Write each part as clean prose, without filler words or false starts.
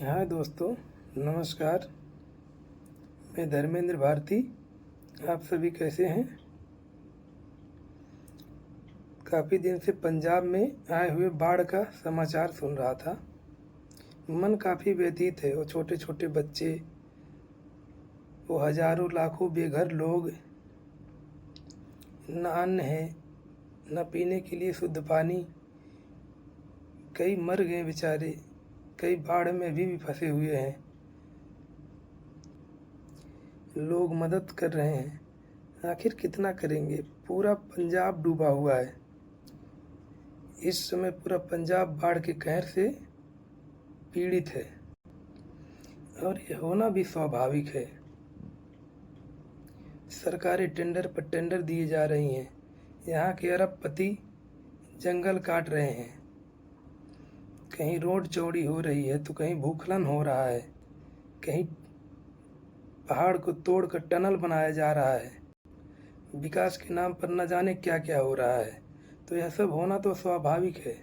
हाँ दोस्तों, नमस्कार। मैं धर्मेंद्र भारती। आप सभी कैसे हैं? काफ़ी दिन से पंजाब में आए हुए बाढ़ का समाचार सुन रहा था। मन काफ़ी व्यथित है। वो छोटे छोटे बच्चे, वो हजारों लाखों बेघर लोग, न अन्न है, न पीने के लिए शुद्ध पानी। कई मर गए बेचारे, कई बाढ़ में अभी भी फंसे हुए हैं। लोग मदद कर रहे हैं, आखिर कितना करेंगे? पूरा पंजाब डूबा हुआ है। इस समय पूरा पंजाब बाढ़ के कहर से पीड़ित है और ये होना भी स्वाभाविक है। सरकारें टेंडर पर टेंडर दिए जा रही हैं। यहाँ के अरबपति जंगल काट रहे हैं। कहीं रोड चौड़ी हो रही है तो कहीं भूखलन हो रहा है, कहीं पहाड़ को तोड़कर टनल बनाया जा रहा है। विकास के नाम पर न जाने क्या क्या हो रहा है। तो यह सब होना तो स्वाभाविक है।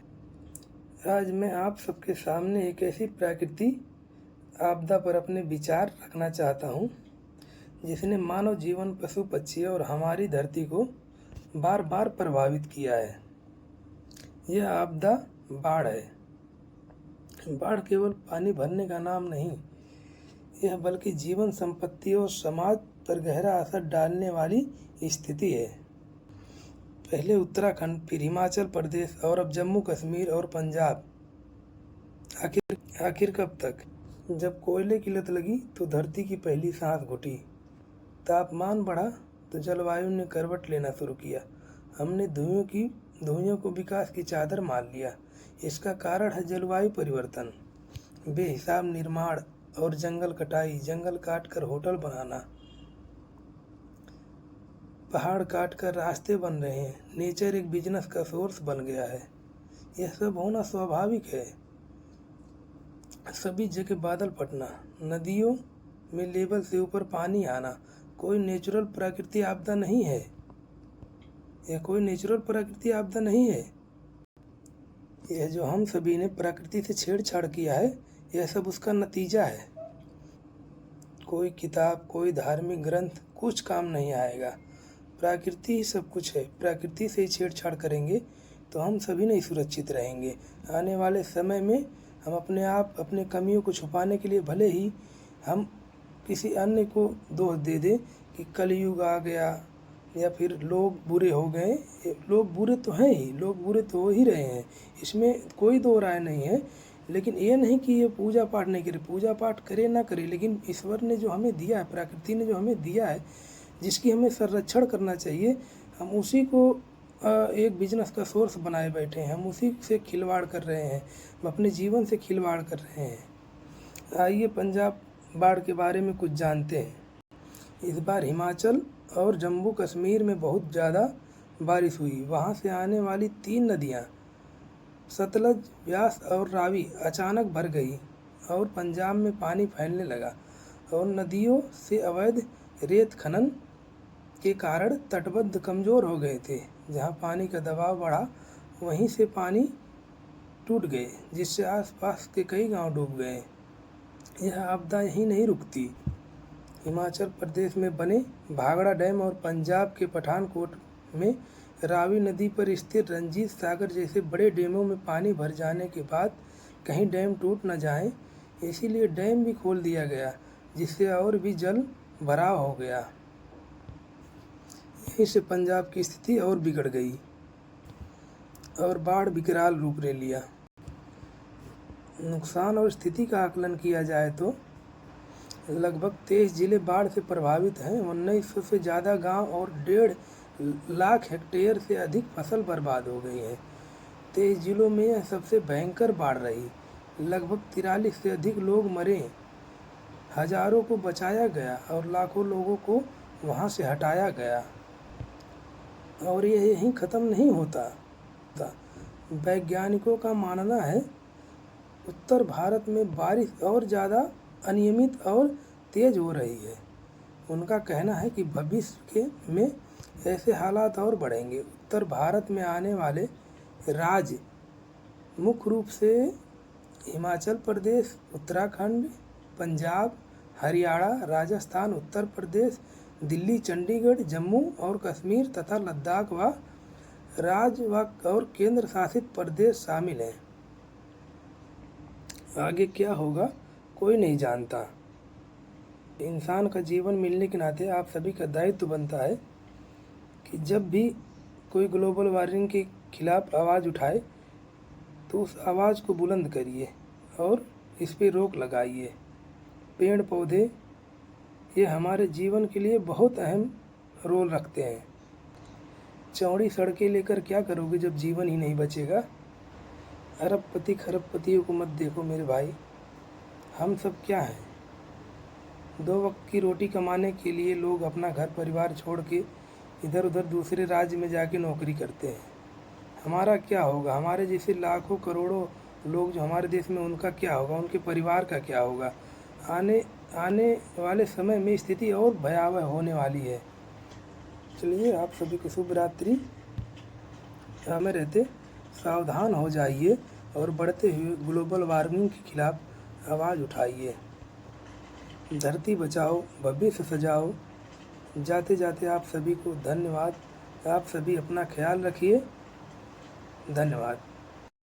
आज मैं आप सबके सामने एक ऐसी प्राकृतिक आपदा पर अपने विचार रखना चाहता हूँ जिसने मानव जीवन, पशु पक्षी और हमारी धरती को बार बार प्रभावित किया है। यह आपदा बाढ़ है। बाढ़ केवल पानी भरने का नाम नहीं, यह बल्कि जीवन, संपत्ति और समाज पर गहरा असर डालने वाली स्थिति है। पहले उत्तराखंड, फिर हिमाचल प्रदेश और अब जम्मू कश्मीर और पंजाब। आखिर कब तक? जब कोयले की लत लगी तो धरती की पहली सांस घुटी। तापमान बढ़ा तो जलवायु ने करवट लेना शुरू किया। हमने धुइयों को विकास की चादर मान लिया। इसका कारण है जलवायु परिवर्तन, बेहिसाब निर्माण और जंगल कटाई। जंगल काट कर होटल बनाना, पहाड़ काट कर रास्ते बन रहे हैं। नेचर एक बिजनेस का सोर्स बन गया है। यह सब होना स्वाभाविक है। सभी जगह बादल फटना, नदियों में लेवल से ऊपर पानी आना कोई नेचुरल प्राकृतिक आपदा नहीं है। यह कोई नेचुरल प्राकृतिक आपदा नहीं है। यह जो हम सभी ने प्रकृति से छेड़छाड़ किया है, यह सब उसका नतीजा है। कोई किताब, कोई धार्मिक ग्रंथ कुछ काम नहीं आएगा। प्रकृति ही सब कुछ है। प्रकृति से ही छेड़छाड़ करेंगे तो हम सभी नहीं सुरक्षित रहेंगे। आने वाले समय में हम अपने आप, अपने कमियों को छुपाने के लिए भले ही हम किसी अन्य को दोष दे दें कि कलयुग आ गया या फिर लोग बुरे हो गए। लोग बुरे तो हैं ही, लोग बुरे तो हो ही रहे हैं, इसमें कोई दो राय नहीं है। लेकिन ये नहीं कि ये पूजा पाठ नहीं करे। पूजा पाठ करे ना करे, लेकिन ईश्वर ने जो हमें दिया है, प्रकृति ने जो हमें दिया है, जिसकी हमें संरक्षण करना चाहिए, हम उसी को एक बिजनेस का सोर्स बनाए बैठे हैं। हम उसी से खिलवाड़ कर रहे हैं, हम अपने जीवन से खिलवाड़ कर रहे हैं। आइए पंजाब बाढ़ के बारे में कुछ जानते हैं। इस बार हिमाचल और जम्मू कश्मीर में बहुत ज़्यादा बारिश हुई। वहाँ से आने वाली 3 नदियाँ सतलज, व्यास और रावी अचानक भर गई और पंजाब में पानी फैलने लगा। और नदियों से अवैध रेत खनन के कारण तटबंध कमज़ोर हो गए थे। जहाँ पानी का दबाव बढ़ा वहीं से पानी टूट गए, जिससे आसपास के कई गांव डूब गए। यह आपदा यहीं नहीं रुकती। हिमाचल प्रदेश में बने भाखड़ा डैम और पंजाब के पठानकोट में रावी नदी पर स्थित रंजीत सागर जैसे बड़े डैमों में पानी भर जाने के बाद कहीं डैम टूट न जाए, इसीलिए डैम भी खोल दिया गया, जिससे और भी जल भराव हो गया। यहीं से पंजाब की स्थिति और बिगड़ गई और बाढ़ विकराल रूप ले लिया। नुकसान और स्थिति का आकलन किया जाए तो लगभग 23 जिले बाढ़ से प्रभावित हैं। 1900 से ज़्यादा गांव और 1.5 लाख हेक्टेयर से अधिक फसल बर्बाद हो गई है। 23 जिलों में यह सबसे भयंकर बाढ़ रही। लगभग 43 से अधिक लोग मरे, हजारों को बचाया गया और लाखों लोगों को वहां से हटाया गया। और यह यहीं ख़त्म नहीं होता। वैज्ञानिकों का मानना है उत्तर भारत में बारिश और ज़्यादा अनियमित और तेज हो रही है। उनका कहना है कि भविष्य में ऐसे हालात और बढ़ेंगे। उत्तर भारत में आने वाले राज्य मुख्य रूप से हिमाचल प्रदेश, उत्तराखंड, पंजाब, हरियाणा, राजस्थान, उत्तर प्रदेश, दिल्ली, चंडीगढ़, जम्मू और कश्मीर तथा लद्दाख व राज्य और केंद्र शासित प्रदेश शामिल हैं। आगे क्या होगा कोई नहीं जानता। इंसान का जीवन मिलने के नाते आप सभी का दायित्व बनता है कि जब भी कोई ग्लोबल वार्मिंग के खिलाफ आवाज़ उठाए तो उस आवाज़ को बुलंद करिए और इस पे रोक लगाइए। पेड़ पौधे ये हमारे जीवन के लिए बहुत अहम रोल रखते हैं। चौड़ी सड़कें लेकर क्या करोगे जब जीवन ही नहीं बचेगा। अरबपति खरबपतियों को मत देखो मेरे भाई, हम सब क्या हैं। 2 वक्त की रोटी कमाने के लिए लोग अपना घर परिवार छोड़ के इधर उधर दूसरे राज्य में जाके नौकरी करते हैं। हमारा क्या होगा, हमारे जैसे लाखों करोड़ों लोग जो हमारे देश में, उनका क्या होगा, उनके परिवार का क्या होगा। आने वाले समय में स्थिति और भयावह होने वाली है। चलिए आप सभी को शुभ रात्रि। हमें रहते सावधान हो जाइए और बढ़ते हुए ग्लोबल वार्मिंग के खिलाफ आवाज़ उठाइए। धरती बचाओ, भविष्य सजाओ। जाते जाते आप सभी को धन्यवाद। आप सभी अपना ख्याल रखिए। धन्यवाद।